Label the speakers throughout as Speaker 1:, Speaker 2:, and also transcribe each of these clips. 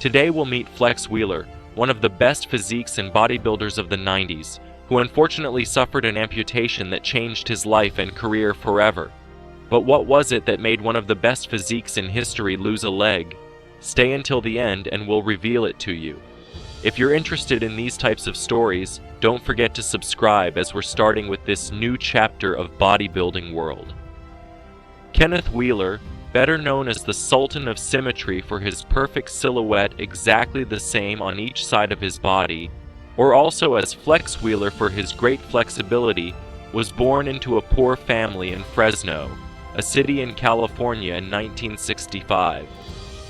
Speaker 1: Today we'll meet Flex Wheeler, one of the best physiques and bodybuilders of the 90s, who unfortunately suffered an amputation that changed his life and career forever. But what was it that made one of the best physiques in history lose a leg? Stay until the end and we'll reveal it to you. If you're interested in these types of stories, don't forget to subscribe as we're starting with this new chapter of bodybuilding world. Kenneth Wheeler, better known as the Sultan of Symmetry for his perfect silhouette exactly the same on each side of his body, or also as Flex Wheeler for his great flexibility, was born into a poor family in Fresno, a city in California in 1965.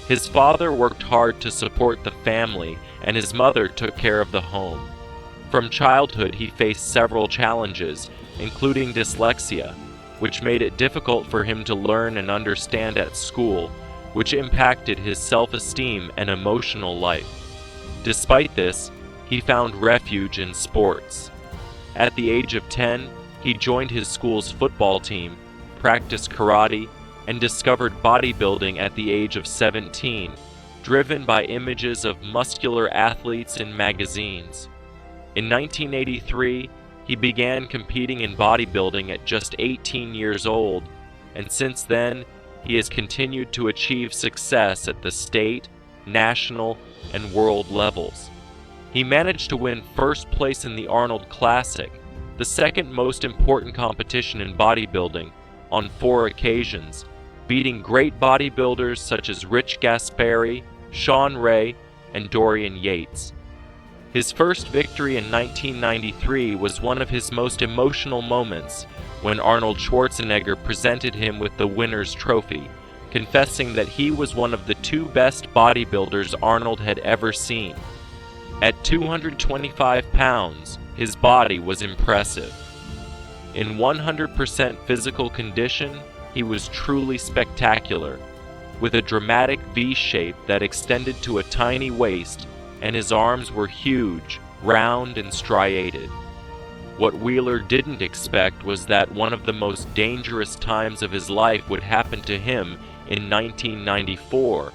Speaker 1: His father worked hard to support the family, and his mother took care of the home. From childhood, he faced several challenges, including dyslexia, which made it difficult for him to learn and understand at school, which impacted his self-esteem and emotional life. Despite this, he found refuge in sports. At the age of 10, he joined his school's football team, practiced karate, and discovered bodybuilding at the age of 17, driven by images of muscular athletes in magazines. In 1983, he began competing in bodybuilding at just 18 years old, and since then, he has continued to achieve success at the state, national, and world levels. He managed to win first place in the Arnold Classic, the second most important competition in bodybuilding, on 4 occasions, beating great bodybuilders such as Rich Gaspari, Sean Ray, and Dorian Yates. His first victory in 1993 was one of his most emotional moments when Arnold Schwarzenegger presented him with the winner's trophy, confessing that he was one of the 2 best bodybuilders Arnold had ever seen. At 225 pounds, his body was impressive. In 100% physical condition, he was truly spectacular, with a dramatic V shape that extended to a tiny waist, and his arms were huge, round, and striated. What Wheeler didn't expect was that one of the most dangerous times of his life would happen to him in 1994,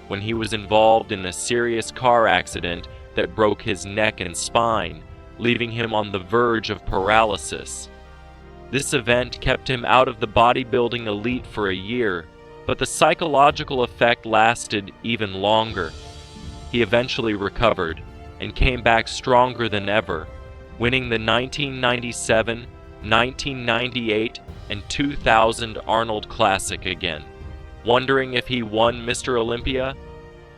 Speaker 1: when he was involved in a serious car accident that broke his neck and spine, leaving him on the verge of paralysis. This event kept him out of the bodybuilding elite for a year, but the psychological effect lasted even longer. He eventually recovered and came back stronger than ever, winning the 1997, 1998, and 2000 Arnold Classic again. Wondering if he won Mr. Olympia?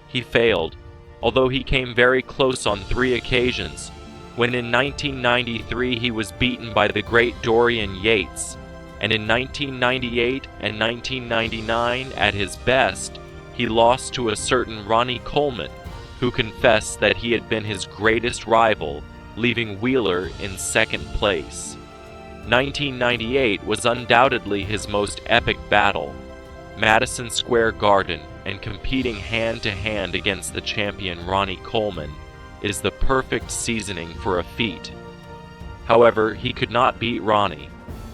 Speaker 1: He failed, although he came very close on 3 occasions, when in 1993 he was beaten by the great Dorian Yates, and in 1998 and 1999, at his best, he lost to a certain Ronnie Coleman, who confessed that he had been his greatest rival, leaving Wheeler in 2nd place. 1998 was undoubtedly his most epic battle. Madison Square Garden, and competing hand-to-hand against the champion Ronnie Coleman, is the perfect seasoning for a feat. However, he could not beat Ronnie,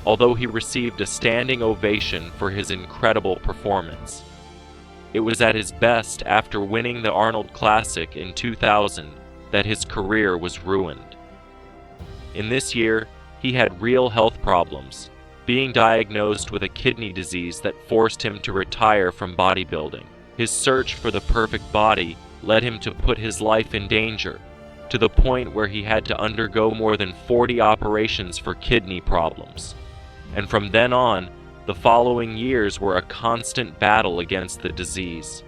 Speaker 1: although he received a standing ovation for his incredible performance. It was at his best after winning the Arnold Classic in 2000 that his career was ruined. In this year, he had real health problems, being diagnosed with a kidney disease that forced him to retire from bodybuilding. His search for the perfect body led him to put his life in danger, to the point where he had to undergo more than 40 operations for kidney problems. And from then on, the following years were a constant battle against the disease.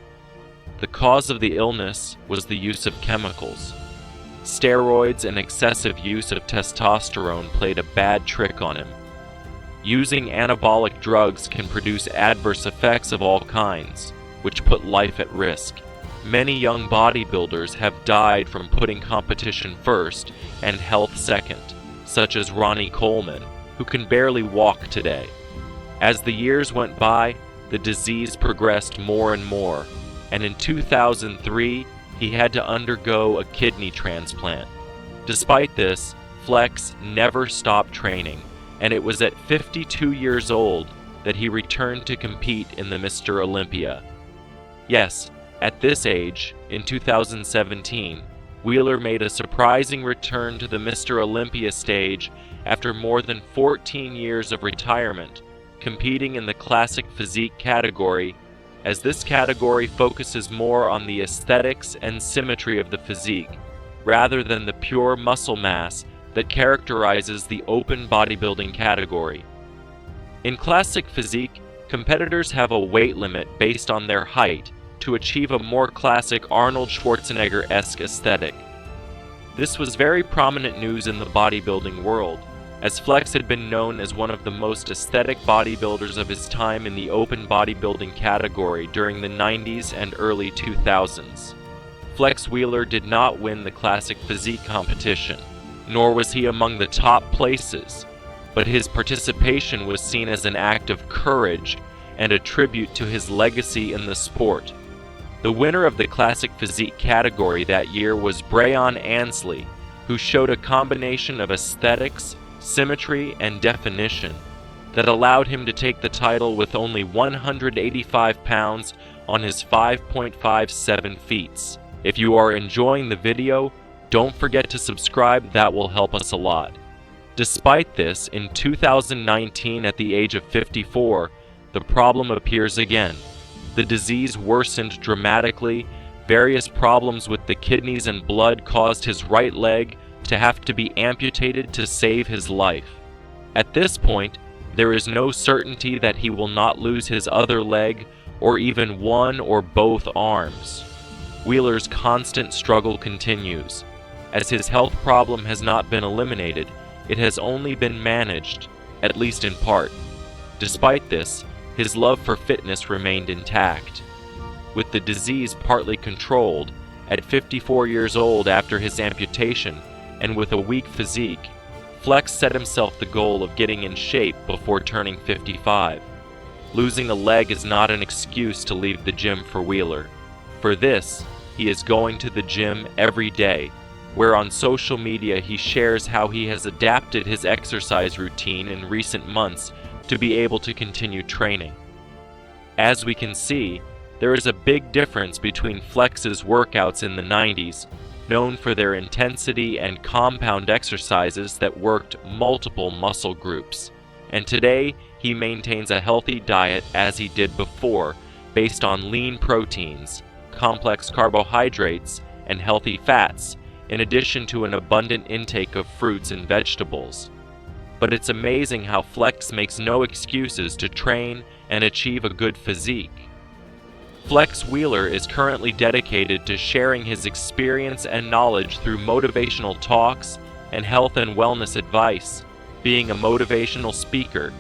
Speaker 1: The cause of the illness was the use of chemicals. Steroids and excessive use of testosterone played a bad trick on him. Using anabolic drugs can produce adverse effects of all kinds, which put life at risk. Many young bodybuilders have died from putting competition first and health second, such as Ronnie Coleman, who can barely walk today. As the years went by, the disease progressed more and more, and in 2003, he had to undergo a kidney transplant. Despite this, Flex never stopped training, and it was at 52 years old that he returned to compete in the Mr. Olympia. Yes, at this age, in 2017, Wheeler made a surprising return to the Mr. Olympia stage after more than 14 years of retirement, competing in the classic physique category, as this category focuses more on the aesthetics and symmetry of the physique, rather than the pure muscle mass that characterizes the open bodybuilding category. In classic physique, competitors have a weight limit based on their height to achieve a more classic Arnold Schwarzenegger-esque aesthetic. This was very prominent news in the bodybuilding world, as Flex had been known as one of the most aesthetic bodybuilders of his time in the open bodybuilding category during the 90s and early 2000s. Flex Wheeler did not win the classic physique competition, nor was he among the top places, but his participation was seen as an act of courage and a tribute to his legacy in the sport. The winner of the classic physique category that year was Brayon Ansley, who showed a combination of aesthetics, symmetry, and definition that allowed him to take the title with only 185 pounds on his 5.57 feet. If you are enjoying the video, don't forget to subscribe, that will help us a lot. Despite this, in 2019 at the age of 54, the problem appears again. The disease worsened dramatically. Various problems with the kidneys and blood caused his right leg to have to be amputated to save his life. At this point, there is no certainty that he will not lose his other leg or even one or both arms. Wheeler's constant struggle continues. As his health problem has not been eliminated, it has only been managed, at least in part. Despite this, his love for fitness remained intact. With the disease partly controlled, at 54 years old after his amputation, and with a weak physique, Flex set himself the goal of getting in shape before turning 55. Losing a leg is not an excuse to leave the gym for Wheeler. For this, he is going to the gym every day, where on social media he shares how he has adapted his exercise routine in recent months to be able to continue training. As we can see, there is a big difference between Flex's workouts in the 90s, known for their intensity and compound exercises that worked multiple muscle groups, and today he maintains a healthy diet as he did before, based on lean proteins, complex carbohydrates, and healthy fats, in addition to an abundant intake of fruits and vegetables. But it's amazing how Flex makes no excuses to train and achieve a good physique. Flex Wheeler is currently dedicated to sharing his experience and knowledge through motivational talks and health and wellness advice, being a motivational speaker.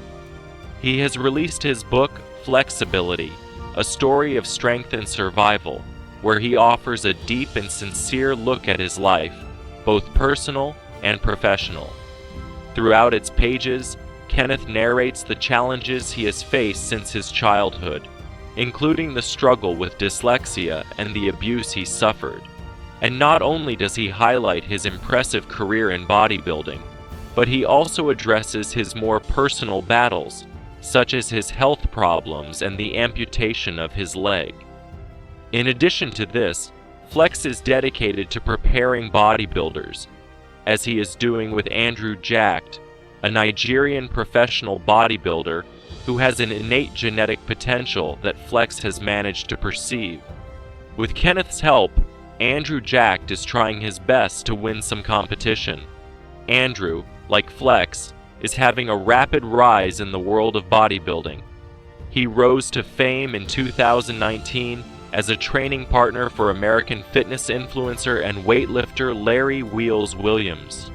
Speaker 1: He has released his book, Flexibility, a story of strength and survival, where he offers a deep and sincere look at his life, both personal and professional. Throughout its pages, Kenneth narrates the challenges he has faced since his childhood, including the struggle with dyslexia and the abuse he suffered. And not only does he highlight his impressive career in bodybuilding, but he also addresses his more personal battles, such as his health problems and the amputation of his leg. In addition to this, Flex is dedicated to preparing bodybuilders, as he is doing with Andrew Jacked, a Nigerian professional bodybuilder who has an innate genetic potential that Flex has managed to perceive. With Kenneth's help, Andrew Jacked is trying his best to win some competition. Andrew, like Flex, is having a rapid rise in the world of bodybuilding. He rose to fame in 2019 as a training partner for American fitness influencer and weightlifter Larry Wheels Williams.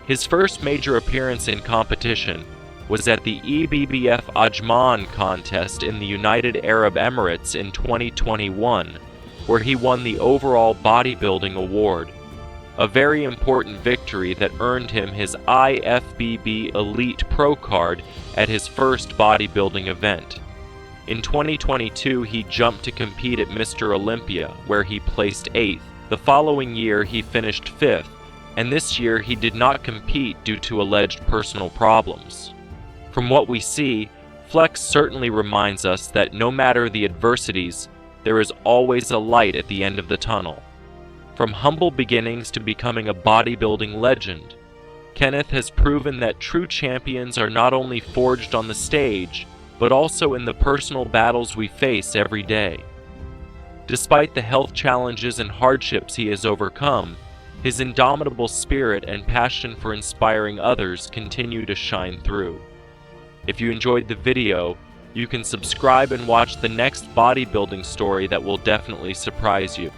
Speaker 1: His first major appearance in competition was at the EBBF Ajman contest in the United Arab Emirates in 2021, where he won the overall bodybuilding award, a very important victory that earned him his IFBB Elite Pro card at his first bodybuilding event. In 2022, he jumped to compete at Mr. Olympia, where he placed 8th. The following year, he finished 5th, and this year he did not compete due to alleged personal problems. From what we see, Flex certainly reminds us that no matter the adversities, there is always a light at the end of the tunnel. From humble beginnings to becoming a bodybuilding legend, Kenneth has proven that true champions are not only forged on the stage, but also in the personal battles we face every day. Despite the health challenges and hardships he has overcome, his indomitable spirit and passion for inspiring others continue to shine through. If you enjoyed the video, you can subscribe and watch the next bodybuilding story that will definitely surprise you.